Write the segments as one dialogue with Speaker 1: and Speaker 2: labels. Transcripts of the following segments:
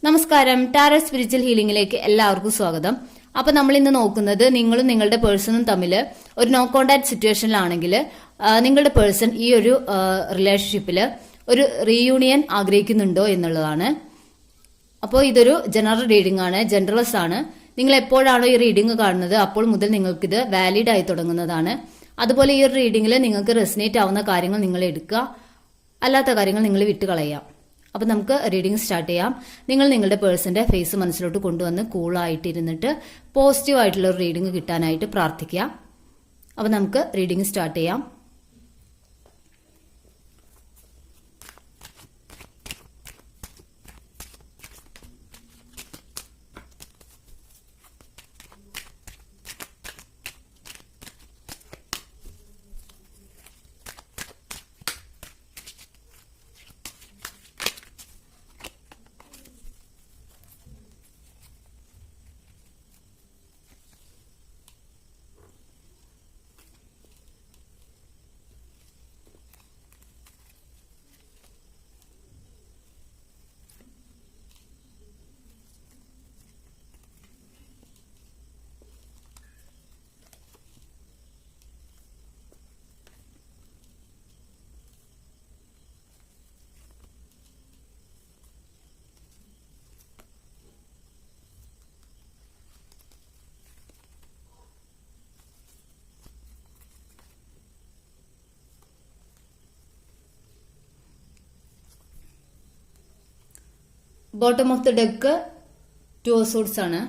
Speaker 1: നമസ്കാരം. Tarot spiritual ഹീലിംഗിലേക്ക് എല്ലാവർക്കും സ്വാഗതം. അപ്പൊ നമ്മൾ ഇന്ന് നോക്കുന്നത് നിങ്ങളും നിങ്ങളുടെ പേഴ്സണും തമ്മിൽ ഒരു നോ കോണ്ടാക്ട് സിറ്റുവേഷനിലാണെങ്കിൽ നിങ്ങളുടെ പേഴ്സൺ ഈ ഒരു റിലേഷൻഷിപ്പിൽ ഒരു റീയൂണിയൻ ആഗ്രഹിക്കുന്നുണ്ടോ എന്നുള്ളതാണ്. അപ്പോൾ ഇതൊരു ജനറൽ റീഡിംഗ് ആണ്, ജനറൽസ് ആണ്. നിങ്ങൾ എപ്പോഴാണോ ഈ റീഡിംഗ് കാണുന്നത് അപ്പോൾ മുതൽ നിങ്ങൾക്കിത് വാലിഡ് ആയി തുടങ്ങുന്നതാണ്. അതുപോലെ ഈ ഒരു റീഡിംഗിൽ നിങ്ങൾക്ക് റെസിനേറ്റ് ആവുന്ന കാര്യങ്ങൾ നിങ്ങൾ എടുക്കുക, അല്ലാത്ത കാര്യങ്ങൾ നിങ്ങൾ വിട്ടുകളയാം. അപ്പൊ നമുക്ക് റീഡിംഗ് സ്റ്റാർട്ട് ചെയ്യാം. നിങ്ങൾ നിങ്ങളുടെ പേഴ്സന്റെ ഫേസ് മനസ്സിലോട്ട് കൊണ്ടുവന്ന് കൂളായിട്ടിരുന്നിട്ട് പോസിറ്റീവ് ആയിട്ടുള്ള ഒരു റീഡിംഗ് കിട്ടാനായിട്ട് പ്രാർത്ഥിക്കുക. അപ്പൊ നമുക്ക് റീഡിംഗ് സ്റ്റാർട്ട് ചെയ്യാം. Bottom of the deck 2 of swords ആണ്.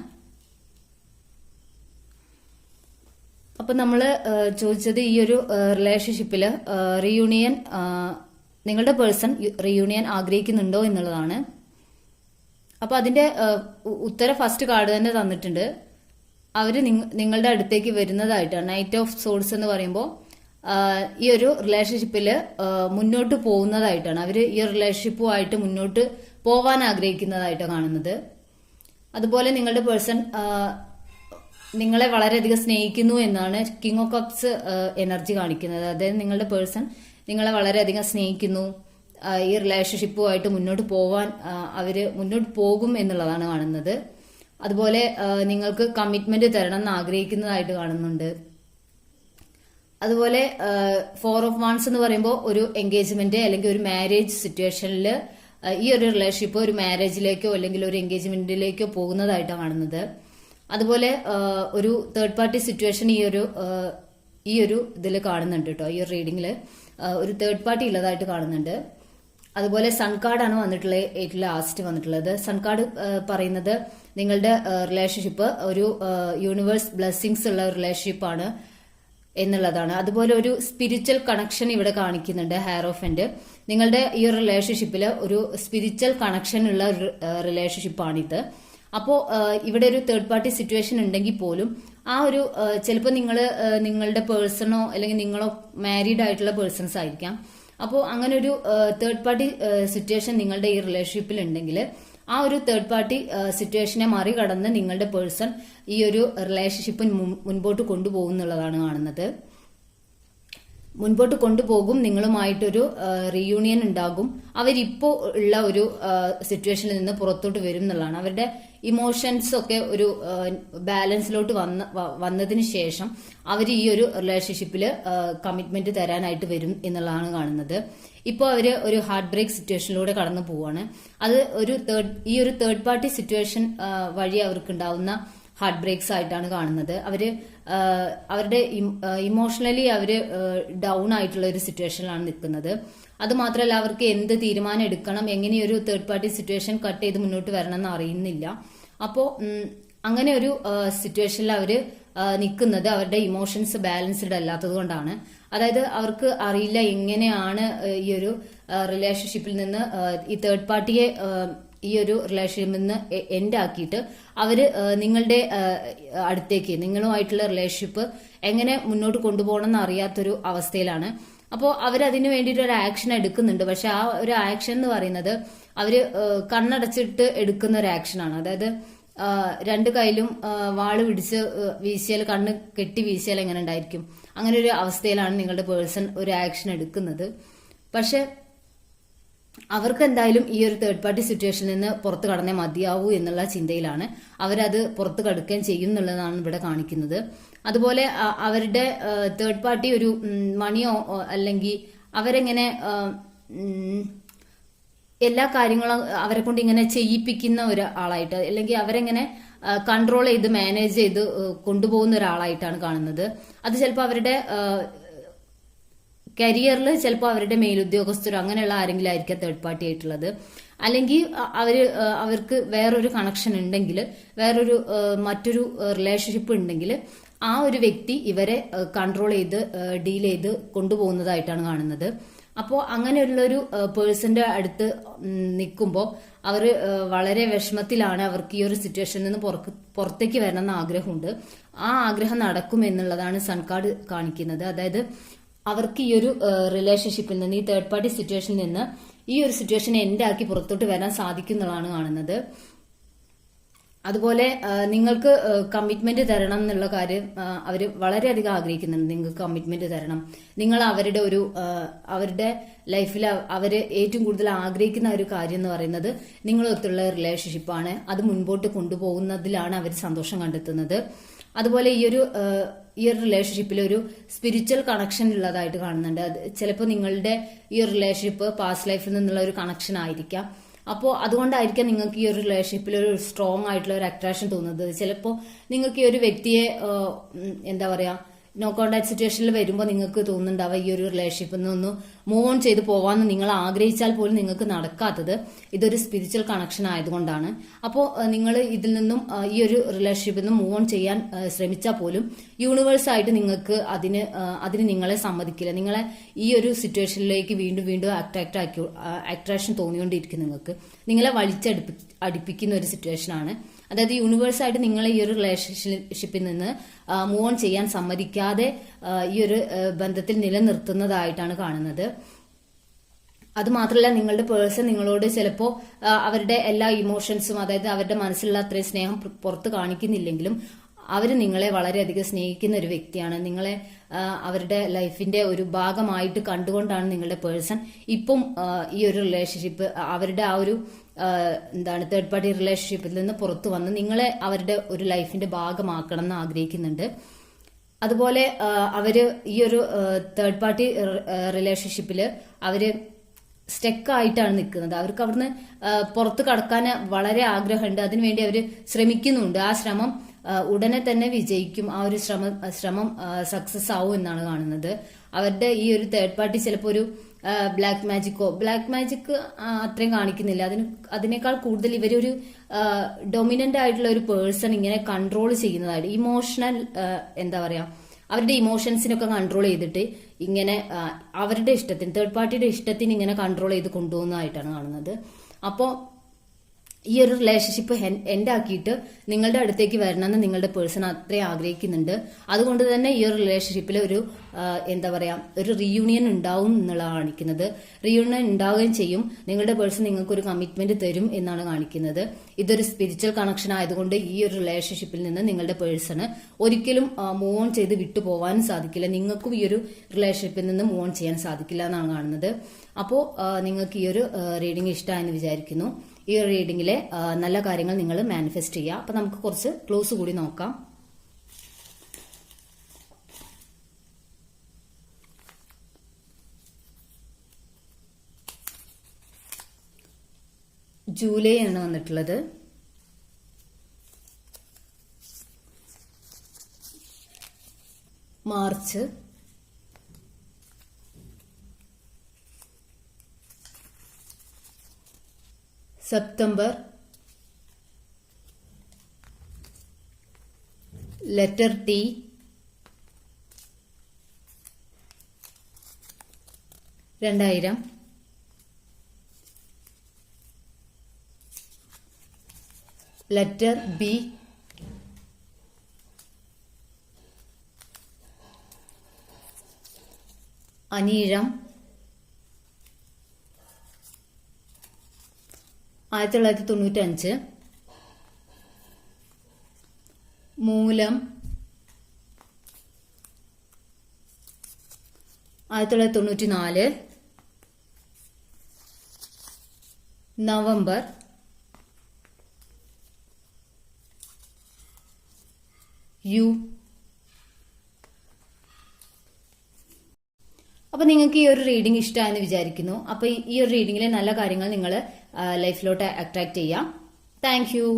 Speaker 1: അപ്പൊ നമ്മള് ചോദിച്ചത് ഈ ഒരു റിലേഷൻഷിപ്പില് റീയൂണിയൻ, നിങ്ങളുടെ പേഴ്സൺ റീയൂണിയൻ ആഗ്രഹിക്കുന്നുണ്ടോ എന്നുള്ളതാണ്. അപ്പൊ അതിന്റെ ഉത്തരം ഫസ്റ്റ് കാർഡ് തന്നെ തന്നിട്ടുണ്ട്. അവര് നിങ്ങളുടെ അടുത്തേക്ക് വരുന്നതായിട്ടാണ്. നൈറ്റ് ഓഫ് സോർഡ്സ് എന്ന് പറയുമ്പോൾ ഈ ഒരു റിലേഷൻഷിപ്പില് മുന്നോട്ട് പോകുന്നതായിട്ടാണ്. അവര് ഈ റിലേഷൻഷിപ്പുമായിട്ട് മുന്നോട്ട് പോവാൻ ആഗ്രഹിക്കുന്നതായിട്ടാണ് കാണുന്നത്. അതുപോലെ നിങ്ങളുടെ പേഴ്സൺ നിങ്ങളെ വളരെയധികം സ്നേഹിക്കുന്നു എന്നാണ് കിങ് ഓഫ് കപ്സ് എനർജി കാണിക്കുന്നത്. അതായത് നിങ്ങളുടെ പേഴ്സൺ നിങ്ങളെ വളരെയധികം സ്നേഹിക്കുന്നു, ഈ റിലേഷൻഷിപ്പുമായിട്ട് മുന്നോട്ട് പോവാൻ അവര് മുന്നോട്ട് പോകും എന്നുള്ളതാണ് കാണുന്നത്. അതുപോലെ നിങ്ങൾക്ക് കമ്മിറ്റ്മെന്റ് തരണം എന്ന് ആഗ്രഹിക്കുന്നതായിട്ട് കാണുന്നുണ്ട്. അതുപോലെ 4 ഓഫ് വാൺസ് എന്ന് പറയുമ്പോൾ ഒരു എൻഗേജ്മെന്റ് അല്ലെങ്കിൽ ഒരു മാരേജ് സിറ്റുവേഷനിൽ ഈ ഒരു റിലേഷൻഷിപ്പ് ഒരു മാരേജിലേക്കോ അല്ലെങ്കിൽ ഒരു എൻഗേജ്മെന്റിലേക്കോ പോകുന്നതായിട്ടാണ് കാണുന്നത്. അതുപോലെ ഒരു തേർഡ് പാർട്ടി സിറ്റുവേഷൻ ഈ ഒരു ഇതിൽ കാണുന്നുണ്ട് കേട്ടോ. ഈ ഒരു റീഡിംഗിൽ ഒരു തേർഡ് പാർട്ടി ഉള്ളതായിട്ട് കാണുന്നുണ്ട്. അതുപോലെ സൺ കാർഡാണ് വന്നിട്ടുള്ളത്, ഏറ്റവും ലാസ്റ്റ് വന്നിട്ടുള്ളത്. സൺ കാർഡ് പറയുന്നത് നിങ്ങളുടെ റിലേഷൻഷിപ്പ് ഒരു യൂണിവേഴ്സ് ബ്ലെസ്സിങ്സ് ഉള്ള റിലേഷൻഷിപ്പാണ് എന്നുള്ളതാണ്. അതുപോലെ ഒരു സ്പിരിച്വൽ കണക്ഷൻ ഇവിടെ കാണിക്കുന്നുണ്ട്. ഹെയറോഫന്റ് നിങ്ങളുടെ ഈ ഒരു റിലേഷൻഷിപ്പിൽ ഒരു സ്പിരിച്വൽ കണക്ഷൻ ഉള്ള ഒരു റിലേഷൻഷിപ്പാണിത്. അപ്പോ ഇവിടെ ഒരു തേർഡ് പാർട്ടി സിറ്റുവേഷൻ ഉണ്ടെങ്കിൽ പോലും ആ ഒരു ചിലപ്പോൾ നിങ്ങളുടെ പേഴ്സണോ അല്ലെങ്കിൽ നിങ്ങളോ മാരീഡ് ആയിട്ടുള്ള പേഴ്സൺസ് ആയിരിക്കാം. അപ്പോൾ അങ്ങനെ ഒരു തേർഡ് പാർട്ടി സിറ്റുവേഷൻ നിങ്ങളുടെ ഈ റിലേഷൻഷിപ്പിൽ ഉണ്ടെങ്കിൽ ആ ഒരു തേർഡ് പാർട്ടി സിറ്റുവേഷനെ മറികടന്ന് നിങ്ങളുടെ പേഴ്സൺ ഈ ഒരു റിലേഷൻഷിപ്പ് മുൻപോട്ട് കൊണ്ടുപോകുന്നുള്ളതാണ് കാണുന്നത്. മുൻപോട്ട് കൊണ്ടുപോകും, നിങ്ങളുമായിട്ടൊരു റീയൂണിയൻ ഉണ്ടാകും. അവരിപ്പോ ഉള്ള ഒരു സിറ്റുവേഷനിൽ നിന്ന് പുറത്തോട്ട് വരും എന്നുള്ളതാണ്. അവരുടെ ഇമോഷൻസ് ഒക്കെ ഒരു ബാലൻസിലോട്ട് വന്നതിന് ശേഷം അവർ ഈ ഒരു റിലേഷൻഷിപ്പില് കമ്മിറ്റ്മെന്റ് തരാനായിട്ട് വരും എന്നുള്ളതാണ് കാണുന്നത്. ഇപ്പോൾ അവര് ഒരു ഹാർട്ട് ബ്രേക്ക് സിറ്റുവേഷനിലൂടെ കടന്നു പോവാണ്. അത് ഈ ഒരു തേർഡ് പാർട്ടി സിറ്റുവേഷൻ വഴി അവർക്ക് ഉണ്ടാവുന്ന ഹാർട്ട് ബ്രേക്സ് ആയിട്ടാണ് കാണുന്നത്. അവരുടെ ഇമോഷണലി അവര് ഡൗൺ ആയിട്ടുള്ള ഒരു സിറ്റുവേഷനിലാണ് നിൽക്കുന്നത്. അത് മാത്രമല്ല അവർക്ക് എന്ത് തീരുമാനം എടുക്കണം, എങ്ങനെ ഒരു തേർഡ് പാർട്ടി സിറ്റുവേഷൻ കട്ട് ചെയ്ത് മുന്നോട്ട് വരണം എന്ന് അറിയുന്നില്ല. അപ്പോ അങ്ങനെ ഒരു സിറ്റുവേഷനിൽ അവര് നിൽക്കുന്നത് അവരുടെ ഇമോഷൻസ് ബാലൻസ്ഡ് അല്ലാത്തത് കൊണ്ടാണ്. അതായത് അവർക്ക് അറിയില്ല എങ്ങനെയാണ് ഈ ഒരു റിലേഷൻഷിപ്പിൽ നിന്ന് ഈ തേർഡ് പാർട്ടിയെ ഈ ഒരു റിലേഷൻഷിപ്പിൽ നിന്ന് എൻഡ് ആക്കിയിട്ട് അവര് നിങ്ങളുടെ അടുത്തേക്ക് നിങ്ങളുമായിട്ടുള്ള റിലേഷൻഷിപ്പ് എങ്ങനെ മുന്നോട്ട് കൊണ്ടുപോകണം എന്ന് അറിയാത്തൊരു അവസ്ഥയിലാണ്. അപ്പോൾ അവരതിന് വേണ്ടിയിട്ട് ഒരു ആക്ഷൻ എടുക്കുന്നുണ്ട്. പക്ഷെ ആ ഒരു ആക്ഷൻ എന്ന് പറയുന്നത് അവര് കണ്ണടച്ചിട്ട് എടുക്കുന്ന ഒരു ആക്ഷനാണ്. അതായത് രണ്ട് കൈയിലും വാള് പിടിച്ച് വീശിയാൽ, കണ്ണ് കെട്ടി വീശിയാൽ എങ്ങനെ ഉണ്ടായിരിക്കും, അങ്ങനെ ഒരു അവസ്ഥയിലാണ് നിങ്ങളുടെ പേഴ്സൺ ഒരു ആക്ഷൻ എടുക്കുന്നത്. പക്ഷെ അവർക്ക് എന്തായാലും ഈ ഒരു തേർഡ് പാർട്ടി സിറ്റുവേഷനിൽ നിന്ന് പുറത്ത് കടന്നേ മതിയാവൂ എന്നുള്ള ചിന്തയിലാണ് അവരത് പുറത്ത് കടക്കുകയും ചെയ്യും എന്നുള്ളതാണ് ഇവിടെ കാണിക്കുന്നത്. അതുപോലെ അവരുടെ തേർഡ് പാർട്ടി ഒരു മണിയോ അല്ലെങ്കിൽ അവരെങ്ങനെ എല്ലാ കാര്യങ്ങളും അവരെ കൊണ്ട് ഇങ്ങനെ ചെയ്യിപ്പിക്കുന്ന ഒരാളായിട്ട് അല്ലെങ്കിൽ അവരെങ്ങനെ കൺട്രോൾ ചെയ്ത് മാനേജ് ചെയ്ത് കൊണ്ടുപോകുന്ന ഒരാളായിട്ടാണ് കാണുന്നത്. അത് ചിലപ്പോൾ അവരുടെ കരിയറിൽ ചിലപ്പോൾ അവരുടെ മേലുദ്യോഗസ്ഥരോ അങ്ങനെയുള്ള ആരെങ്കിലും ആയിരിക്കാം തേർഡ് പാർട്ടി ആയിട്ടുള്ളത്. അല്ലെങ്കിൽ അവർക്ക് വേറൊരു കണക്ഷൻ ഉണ്ടെങ്കിൽ, മറ്റൊരു റിലേഷൻഷിപ്പ് ഉണ്ടെങ്കിൽ ആ ഒരു വ്യക്തി ഇവരെ കൺട്രോൾ ചെയ്ത് ഡീൽ ചെയ്ത് കൊണ്ടുപോകുന്നതായിട്ടാണ് കാണുന്നത്. അപ്പോൾ അങ്ങനെയുള്ളൊരു പേഴ്സന്റെ അടുത്ത് നിൽക്കുമ്പോൾ അവർ വളരെ വിഷമത്തിലാണ്. അവർക്ക് ഈ ഒരു സിറ്റുവേഷനിൽ നിന്ന് പുറത്തേക്ക് വരണമെന്ന് ആഗ്രഹമുണ്ട്. ആ ആഗ്രഹം നടക്കും എന്നുള്ളതാണ് സൺ കാർഡ് കാണിക്കുന്നത്. അതായത് അവർക്ക് ഈ ഒരു റിലേഷൻഷിപ്പിൽ നിന്ന്, ഈ തേർഡ് പാർട്ടി സിറ്റുവേഷനിൽ നിന്ന് ഈ ഒരു സിറ്റുവേഷൻ എൻഡ് ആക്കി പുറത്തോട്ട് വരാൻ സാധിക്കുന്നതാണ് കാണുന്നത്. അതുപോലെ നിങ്ങൾക്ക് കമ്മിറ്റ്മെന്റ് തരണം എന്നുള്ള കാര്യം അവർ വളരെയധികം ആഗ്രഹിക്കുന്നുണ്ട്. നിങ്ങൾക്ക് കമ്മിറ്റ്മെന്റ് തരണം. നിങ്ങൾ അവരുടെ ലൈഫിൽ അവര് ഏറ്റവും കൂടുതൽ ആഗ്രഹിക്കുന്ന ഒരു കാര്യം എന്ന് പറയുന്നത് നിങ്ങളൊത്തുള്ള റിലേഷൻഷിപ്പാണ്. അത് മുൻപോട്ട് കൊണ്ടുപോകുന്നതിലാണ് അവർ സന്തോഷം കണ്ടെത്തുന്നത്. അതുപോലെ ഈ ഒരു റിലേഷൻഷിപ്പിൽ ഒരു സ്പിരിച്വൽ കണക്ഷൻ ഉള്ളതായിട്ട് കാണുന്നുണ്ട്. അത് ചിലപ്പോൾ നിങ്ങളുടെ ഈ ഒരു റിലേഷൻഷിപ്പ് പാസ്റ്റ് ലൈഫിൽ നിന്നുള്ള ഒരു കണക്ഷൻ ആയിരിക്കാം. അപ്പോൾ അതുകൊണ്ടായിരിക്കാം നിങ്ങൾക്ക് ഈ ഒരു റിലേഷൻഷിപ്പിൽ ഒരു സ്ട്രോങ് ആയിട്ടുള്ള ഒരു അട്രാക്ഷൻ തോന്നുന്നത്. ചിലപ്പോൾ നിങ്ങൾക്ക് ഈ ഒരു വ്യക്തിയെ എന്താ പറയാ നോ കോണ്ടാക്ട് സിറ്റുവേഷനിൽ വരുമ്പോൾ നിങ്ങൾക്ക് തോന്നുന്നുണ്ടാവുക ഈ ഒരു റിലേഷൻഷിപ്പിൽ നിന്ന് മൂവ് ഓൺ ചെയ്ത് പോവാന്ന് നിങ്ങൾ ആഗ്രഹിച്ചാൽ പോലും നിങ്ങൾക്ക് നടക്കാത്തത് ഇതൊരു സ്പിരിച്വൽ കണക്ഷൻ ആയതുകൊണ്ടാണ്. അപ്പോൾ നിങ്ങൾ ഇതിൽ നിന്നും ഈ ഒരു റിലേഷൻഷിപ്പിൽ നിന്നും മൂവ് ഓൺ ചെയ്യാൻ ശ്രമിച്ചാൽ പോലും യൂണിവേഴ്സ് ആയിട്ട് നിങ്ങൾക്ക് അതിന് നിങ്ങളെ സമ്മതിക്കില്ല. നിങ്ങളെ ഈ ഒരു സിറ്റുവേഷനിലേക്ക് വീണ്ടും അട്രാക്ഷൻ തോന്നിക്കൊണ്ടിരിക്കും. നിങ്ങളെ അടുപ്പിക്കുന്ന ഒരു സിറ്റുവേഷനാണ്. അതായത് യൂണിവേഴ്സായിട്ട് നിങ്ങളെ ഈ ഒരു റിലേഷൻഷിപ്പിൽ നിന്ന് മൂവ് ഓൺ ചെയ്യാൻ സമ്മതിക്കാതെ ഈ ഒരു ബന്ധത്തിൽ നിലനിർത്തുന്നതായിട്ടാണ് കാണുന്നത്. അത് മാത്രമല്ല, നിങ്ങളുടെ പേഴ്സൺ നിങ്ങളോട് ചിലപ്പോൾ അവരുടെ എല്ലാ ഇമോഷൻസും, അതായത് അവരുടെ മനസ്സിലുള്ള അത്രയും സ്നേഹം പുറത്ത് കാണിക്കുന്നില്ലെങ്കിലും അവർ നിങ്ങളെ വളരെയധികം സ്നേഹിക്കുന്ന ഒരു വ്യക്തിയാണ്. നിങ്ങളെ അവരുടെ ലൈഫിന്റെ ഒരു ഭാഗമായിട്ട് കണ്ടുകൊണ്ടാണ് നിങ്ങളുടെ പേഴ്സൺ ഇപ്പം ഈ ഒരു റിലേഷൻഷിപ്പ്, അവരുടെ ആ ഒരു തേർഡ് പാർട്ടി റിലേഷൻഷിപ്പിൽ നിന്ന് പുറത്തു വന്ന് നിങ്ങളെ അവരുടെ ഒരു ലൈഫിന്റെ ഭാഗമാക്കണം എന്ന് ആഗ്രഹിക്കുന്നുണ്ട്. അതുപോലെ അവര് ഈ ഒരു തേർഡ് പാർട്ടി റിലേഷൻഷിപ്പിൽ അവര് സ്റ്റെക്കായിട്ടാണ് നിൽക്കുന്നത്. അവർക്ക് അവിടുന്ന് പുറത്ത് കടക്കാൻ വളരെ ആഗ്രഹമുണ്ട്. അതിനുവേണ്ടി അവർ ശ്രമിക്കുന്നുണ്ട്. ആ ശ്രമം ഉടനെ തന്നെ വിജയിക്കും. ആ ഒരു ശ്രമം സക്സസ് ആവും എന്നാണ് കാണുന്നത്. അവരുടെ ഈ ഒരു തേർഡ് പാർട്ടി ചിലപ്പോൾ ഒരു ബ്ലാക്ക് മാജിക് അത്രയും കാണിക്കുന്നില്ല. അതിനേക്കാൾ കൂടുതൽ ഇവരൊരു ഡൊമിനന്റ് ആയിട്ടുള്ള ഒരു പേഴ്സൺ ഇങ്ങനെ കൺട്രോൾ ചെയ്യുന്നതായിട്ട്, ഇമോഷണൽ എന്താ പറയാ, അവരുടെ ഇമോഷൻസിനൊക്കെ കൺട്രോൾ ചെയ്തിട്ട് ഇങ്ങനെ അവരുടെ ഇഷ്ടത്തിന്, തേർഡ് പാർട്ടിയുടെ ഇഷ്ടത്തിന് ഇങ്ങനെ കൺട്രോൾ ചെയ്ത് കൊണ്ടുപോകുന്നതായിട്ടാണ് കാണുന്നത്. അപ്പോൾ ഈ ഒരു റിലേഷൻഷിപ്പ് എൻഡ് ആക്കിയിട്ട് നിങ്ങളുടെ അടുത്തേക്ക് വരണമെന്ന് നിങ്ങളുടെ പേഴ്സൺ അത്രയും ആഗ്രഹിക്കുന്നുണ്ട്. അതുകൊണ്ട് തന്നെ ഈ ഒരു റിലേഷൻഷിപ്പിൽ ഒരു എന്താ പറയാ, ഒരു റീയൂണിയൻ ഉണ്ടാവും എന്നുള്ളതാണ് കാണിക്കുന്നത്. റീയൂണിയൻ ഉണ്ടാവുകയും ചെയ്യും. നിങ്ങളുടെ പേഴ്സൺ നിങ്ങൾക്ക് ഒരു കമ്മിറ്റ്മെന്റ് തരും എന്നാണ് കാണിക്കുന്നത്. ഇതൊരു സ്പിരിച്വൽ കണക്ഷൻ ആയതുകൊണ്ട് ഈ ഒരു റിലേഷൻഷിപ്പിൽ നിന്ന് നിങ്ങളുടെ പേഴ്സണ് ഒരിക്കലും മൂവ് ഓൺ ചെയ്ത് വിട്ടു പോകാനും സാധിക്കില്ല. നിങ്ങൾക്കും ഈ ഒരു റിലേഷൻഷിപ്പിൽ നിന്ന് മൂവ് ഓൺ ചെയ്യാൻ സാധിക്കില്ല എന്നാണ് കാണുന്നത്. അപ്പോൾ നിങ്ങൾക്ക് ഈ ഒരു റീഡിംഗ് ഇഷ്ടമായെന്ന് വിചാരിക്കുന്നു. ഈ ഒരു റീഡിംഗിലെ നല്ല കാര്യങ്ങൾ നിങ്ങൾ മാനിഫെസ്റ്റ് ചെയ്യുക. അപ്പൊ നമുക്ക് കുറച്ച് ക്ലോസ് കൂടി നോക്കാം. ജൂലൈ ആണ് വന്നിട്ടുള്ളത്. March, September, letter T, (2000), letter B, അനീഴം, 1995, മൂലം 1994, നവംബർ, യു. അപ്പൊ നിങ്ങൾക്ക് ഈ ഒരു റീഡിംഗ് ഇഷ്ടമായെന്ന് വിചാരിക്കുന്നു. അപ്പൊ ഈ ഒരു റീഡിംഗിലെ നല്ല കാര്യങ്ങൾ നിങ്ങൾ ലൈഫിലോട്ട് അട്രാക്ട് ചെയ്യാം. Thank you.